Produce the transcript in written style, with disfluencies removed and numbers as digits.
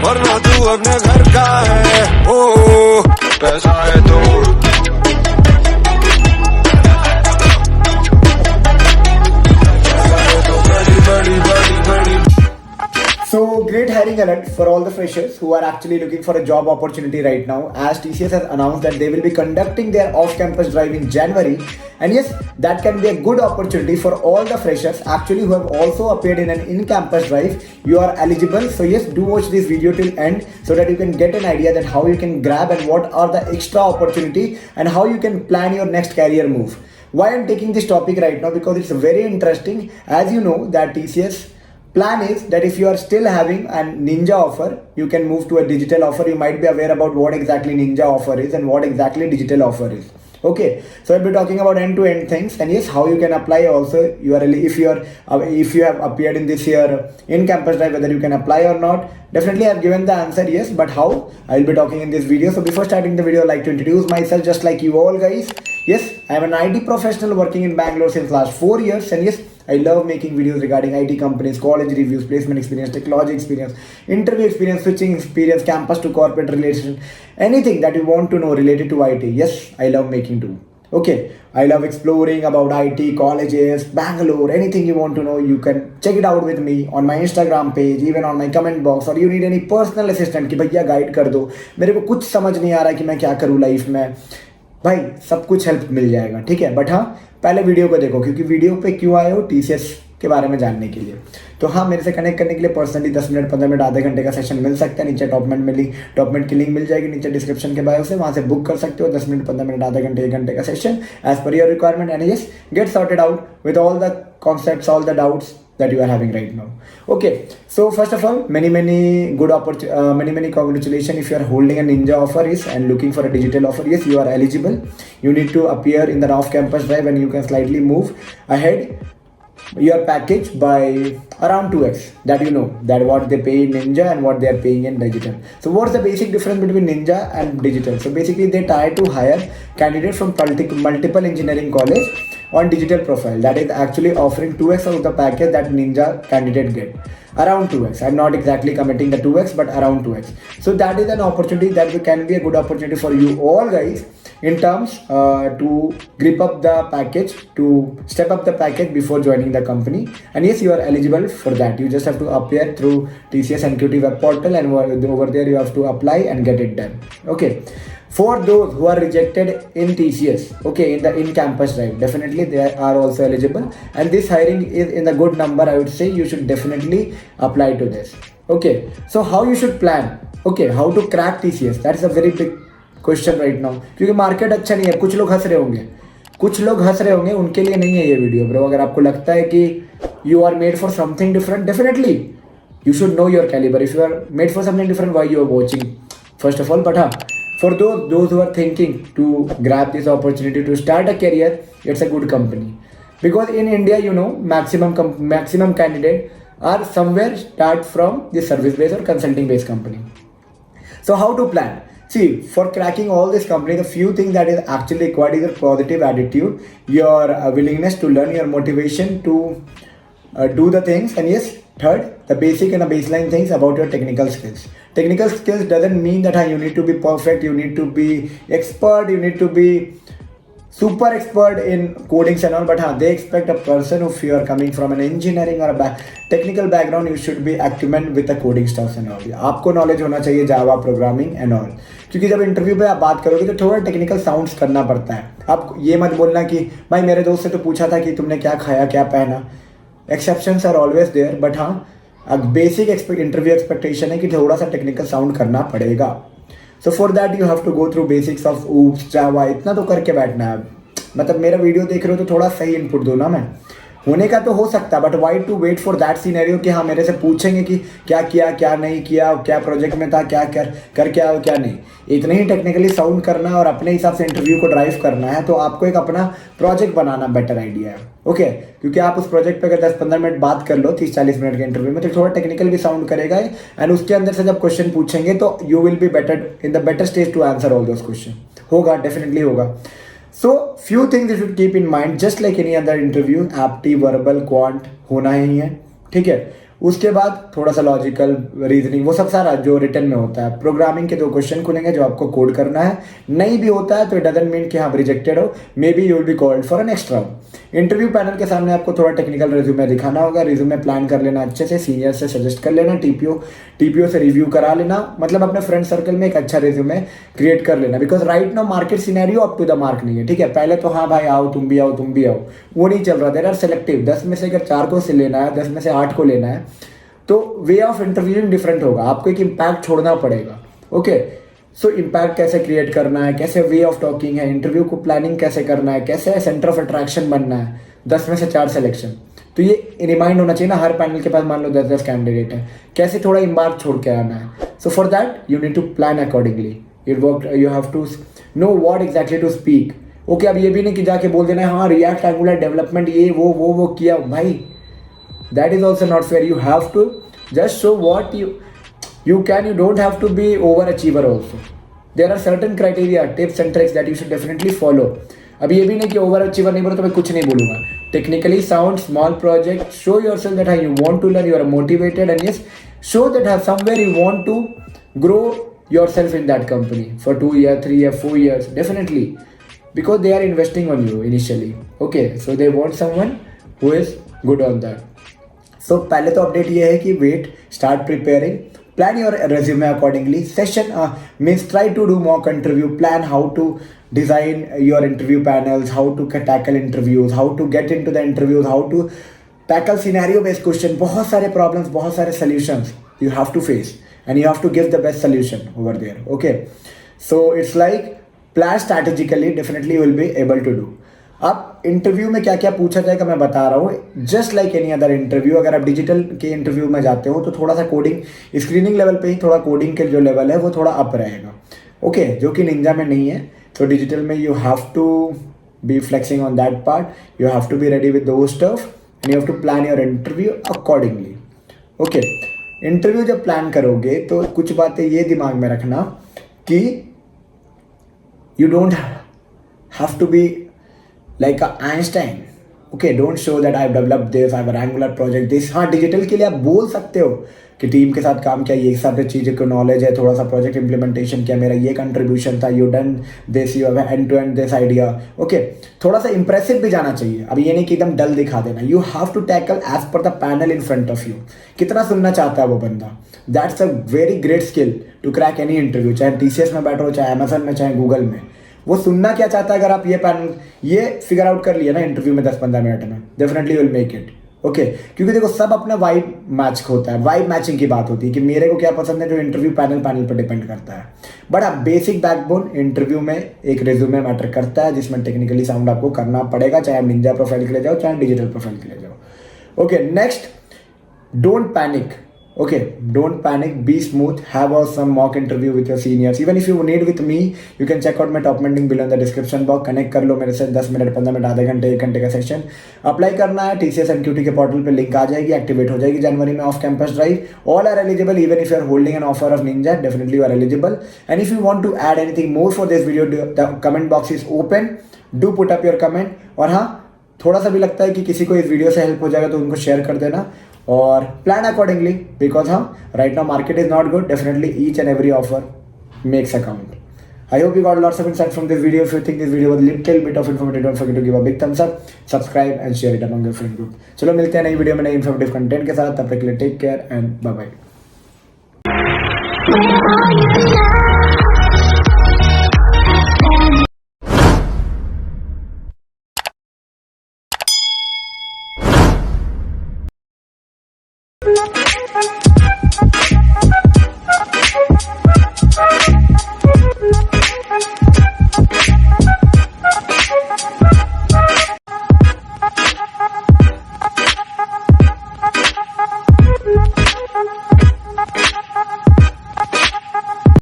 वरना तू अपने घर का है। ओ पैसा है तो बड़ी बड़ी बड़ी। So great hiring alert for all the freshers who are actually looking for a job opportunity right now, as TCS has announced that they will be conducting their off-campus drive in January. And yes, that can be a good opportunity for all the freshers actually who have also appeared in an in-campus drive. You are eligible, so yes, do watch this video till end so that you can get an idea that how you can grab and what are the extra opportunity and how you can plan your next career move. Why I'm taking this topic right now? Because it's very interesting. As you know that TCS plan is that if you are still having a Ninja offer, you can move to a digital offer. You might be aware about what exactly Ninja offer is and what exactly digital offer is. Okay, so I'll be talking about end-to-end things, and yes, how you can apply also. If you have appeared in this year in campus drive, whether you can apply or not. Definitely I've given the answer yes, but how, I'll be talking in this video. So before starting the video, I'd like to introduce myself just like you all guys. Yes, I'm an IT professional working in Bangalore since last 4 years, and yes, I love making videos regarding IT companies, college reviews, placement experience, technology experience, interview experience, switching experience, campus to corporate relation, anything that you want to know related to IT. Yes, I love making too. Okay, I love exploring about IT, colleges, Bangalore, anything you want to know, you can check it out with me on my Instagram page, even on my comment box, or you need any personal assistant कि भैया guide कर दो, मेरे को कुछ समझ नहीं आ रहा कि मैं क्या करूँ लाइफ में, भाई सब कुछ हेल्प मिल जाएगा, ठीक है। बट हाँ, पहले वीडियो को देखो, क्योंकि वीडियो पे क्यों आए हो, टीसीएस के बारे में जानने के लिए। तो हाँ, मेरे से कनेक्ट करने के लिए पर्सनली 10 मिनट 15 मिनट आधे घंटे का सेशन मिल सकता है। नीचे टॉपमेंट की लिंक मिल जाएगी नीचे डिस्क्रिप्शन के बायो से, वहाँ से बुक कर सकते हो 10 मिनट 15 मिनट आधे घंटे 1 घंटे का session as per your requirement, and yes get sorted out with all the concepts, all the doubts that you are having right now. Okay, so first of all, many congratulations if you are holding a Ninja offer and looking for a digital offer. Yes, you are eligible. You need to appear in the off-campus drive and you can slightly move ahead your package by around 2x. That you know that what they pay in Ninja and what they are paying in digital. So what's the basic difference between Ninja and digital? So basically they try to hire candidates from multiple engineering college on digital profile, that is actually offering 2x of the package that Ninja candidate get, around 2x. I'm not exactly committing the 2x, but around 2x. So that is an opportunity that can be a good opportunity for you all guys in terms to grip up the package, to step up the package before joining the company. And yes, you are eligible for that. You just have to appear through TCS NQT web portal, and over there you have to apply and get it done. Okay, for those who are rejected in TCS, okay, in the in-campus drive, definitely they are also eligible, and this hiring is in the good number. I would say you should definitely apply to this. Okay, so how you should plan? Okay, how to crack TCS? That's a very big question right now, क्योंकि market अच्छा नहीं है। कुछ लोग हंस रहे होंगे, उनके लिए नहीं है ये वीडियो ब्रो। अगर आपको लगता है कि you are made for something different, definitely you should know your calibre. If you are made for something different, why you are watching first of all. But हाँ, for those who are thinking to grab this opportunity to start a career, it's a good company, because in India, you know, maximum candidate are somewhere start from the service based or consulting based company. So how to plan? See, for cracking all this company, the few things that is actually required is your positive attitude, your willingness to learn, your motivation to do the things, and yes, third, the basic and the baseline things about your technical skills. Technical skills doesn't mean that you need to be perfect, you need to be expert, you need to be super expert in codings and all, but they expect a person, if you are coming from an engineering or a technical background, you should be acumen with the coding stuff and all. आपको knowledge होना चाहिए Java programming and all, क्योंकि जब interview पे आप बात करोगे तो थोड़ा टेक्निकल साउंड्स करना पड़ता है. आप ये मत बोलना कि भाई मेरे दोस्त से तो पूछा था कि तुमने क्या खाया क्या पहना. Exceptions are always there, but हाँ, बेसिक इंटरव्यू एक्सपेक्टेशन है कि थोड़ा सा टेक्निकल साउंड करना पड़ेगा. So for that you have to go through basics of OOPs Java, इतना तो करके बैठना है. मतलब मेरा वीडियो देख रहे हो तो थोड़ा सही इनपुट दो ना. मैं होने का तो हो सकता है, but why to wait for that scenario कि हाँ मेरे से पूछेंगे कि क्या किया क्या नहीं किया, क्या प्रोजेक्ट में था, क्या कर क्या हो क्या नहीं. इतने ही टेक्निकली साउंड करना है और अपने हिसाब से इंटरव्यू को ड्राइव करना है, तो आपको एक अपना प्रोजेक्ट बनाना बेटर आइडिया है. ओके, क्योंकि आप उस प्रोजेक्ट पे अगर 10-15 मिनट बात कर लो 30-40 मिनट के इंटरव्यू में, तो थोड़ा टेक्निकल भी साउंड करेगा, एंड उसके अंदर से जब क्वेश्चन पूछेंगे तो you will be better in the better stage to answer all those question. होगा, डेफिनेटली होगा. So few things you should keep in mind, just like any other interview, apti, verbal, quant होना ही है, ठीक है. उसके बाद थोड़ा सा लॉजिकल रीजनिंग, वो सब सारा जो रिटन में होता है। प्रोग्रामिंग के 2 क्वेश्चन खुलेंगे जो आपको कोड करना है। नहीं भी होता है तो इट डजंट मीन कि आप रिजेक्टेड हो, maybe you will be called for an next round. Interview panel के सामने आपको थोड़ा टेक्निकल रिज्यूमे दिखाना होगा। रिज्यूमे प्लान कर लेना अच्छे से, सीनियर से सजेस्ट कर लेना, टीपीओ से रिव्यू करा लेना, मतलब अपने फ्रेंड सर्कल में एक अच्छा रिज्यूमे क्रिएट कर लेना। Because right now market scenario up to the mark नहीं है, ठीक है। पहले तो हाँ भाई आओ, तुम भी आओ, वो नहीं चल रहा। देयर आर सेलेक्टिव, 10 में से अगर 4 को से लेना है, 10 में से 8 को लेना है, तो वे ऑफ इंटरव्यूइंग डिफरेंट होगा। आपको एक इम्पैक्ट छोड़ना पड़ेगा। ओके, सो इम्पैक्ट कैसे क्रिएट करना है, कैसे वे ऑफ टॉकिंग है, इंटरव्यू को प्लानिंग कैसे करना है, कैसे सेंटर ऑफ अट्रैक्शन बनना है, 10 में से 4 सिलेक्शन। तो ये रिमाइंड होना चाहिए ना हर पैनल के पास, मान लो 10 कैंडिडेट है, कैसे थोड़ा इम्पैक्ट छोड़ के आना है। So for that you need to plan accordingly. You have to know what exactly to speak. Okay, अब ये भी नहीं कि जाके बोल देना है हाँ रिएक्ट एंगुलर डेवलपमेंट ये वो किया भाई, that is also not fair. You have to just show what you can. You don't have to be overachiever also. There are certain criteria, tips and tricks that you should definitely follow. अब ये भी नहीं कि overachiever नहीं बोलो तो मैं कुछ नहीं बोलूँगा। Technically sound, small project, show yourself that you want to learn, you are motivated, and yes, show that somewhere you want to grow yourself in that company for 2 years, 3 years, 4 years, definitely, because they are investing on you initially. Okay, so they want someone who is good on that. सो पहले तो update ये है कि wait, start preparing, plan your resume accordingly. Session means try to do mock interview, plan how to design your interview panels, how to tackle interviews, how to get into the interviews, how to tackle scenario based question. बहुत सारे problems, बहुत सारे solutions you have to face and you have to give the best solution over there. Okay, so it's like plan strategically, definitely you will be able to do. अब interview में क्या क्या पूछा जाएगा मैं बता रहा हूँ, just like any other interview. अगर आप डिजिटल के इंटरव्यू में जाते हो तो थोड़ा सा कोडिंग, स्क्रीनिंग लेवल पे ही थोड़ा कोडिंग के जो लेवल है वो थोड़ा अप रहेगा। ओके, जो कि निंजा में नहीं है। तो डिजिटल में you have to be flexing on that part, you have to be ready with those stuff and you have to plan your interview accordingly. Okay, interview जब प्लान करोगे तो कुछ बातें ये दिमाग में रखना कि you don't have to be like Einstein. Okay, don't show that I've developed this, I have an Angular project, this. हाँ, डिजिटल के लिए आप बोल सकते हो कि टीम के साथ काम किया, ये सब चीज़ें को नॉलेज है, थोड़ा सा प्रोजेक्ट इंप्लीमेंटेशन किया, मेरा ये कंट्रीब्यूशन था, you done this, you have end to end this idea. Okay, थोड़ा सा इंप्रेसिव भी जाना चाहिए। अब ये नहीं कि एकदम डल दिखा देना। You have to tackle as per the panel in front of you. कितना सुनना चाहता है वो बंदा, that's a very great skill to crack any interview, चाहे TCS में बैठो, चाहे अमेजन में, चाहे गूगल में। वो सुनना क्या चाहता है, अगर आप ये फिगर आउट कर लिया ना इंटरव्यू में 10-15 मिनट में, definitely will make it. Okay, क्योंकि देखो सब अपना वाइब मैच होता है, वाइब मैचिंग की बात होती है कि मेरे को क्या पसंद है, जो इंटरव्यू पैनल पर डिपेंड करता है। बट आप बेसिक बैकबोन इंटरव्यू में एक रिज्यूमे मैटर करता है, जिसमें टेक्निकली साउंड आपको करना पड़ेगा, चाहे आप निंजा प्रोफाइल के लिए जाओ, चाहे डिजिटल प्रोफाइल के लिए जाओ। Okay, next, don't panic. Okay, don't panic, be smooth, have some mock interview with your seniors. Even if you need with me, you can check out my top link below in the description box. Connect कर लो मेरे से 10 minute, 15 minute, आधे घंटे, 1 घंटे का session. Apply करना है, TCS MQT के पोर्टल पे लिंक आ जाएगी, एक्टिवेट हो जाएगी जनवरी में off campus drive. All are eligible, even if you are holding an offer of Ninja, definitely you are eligible. And if you want to add anything more for this video, the comment box is open, do put up your comment. और हाँ, थोड़ा सा भी लगता है कि किसी को इस वीडियो से हेल्प हो जाएगा तो उनको शेयर कर देना और प्लान अकॉर्डिंगली, बिकॉज हम right now market is not good, definitely each and every offer makes a count. I hope you got lots of insight from this video. If you think this video was a little bit of informative, don't forget to give a big thumbs up, subscribe and share it among your friend group. चलो मिलते हैं नई video में नई informative content के साथ. तब तक के लिए take care and bye bye.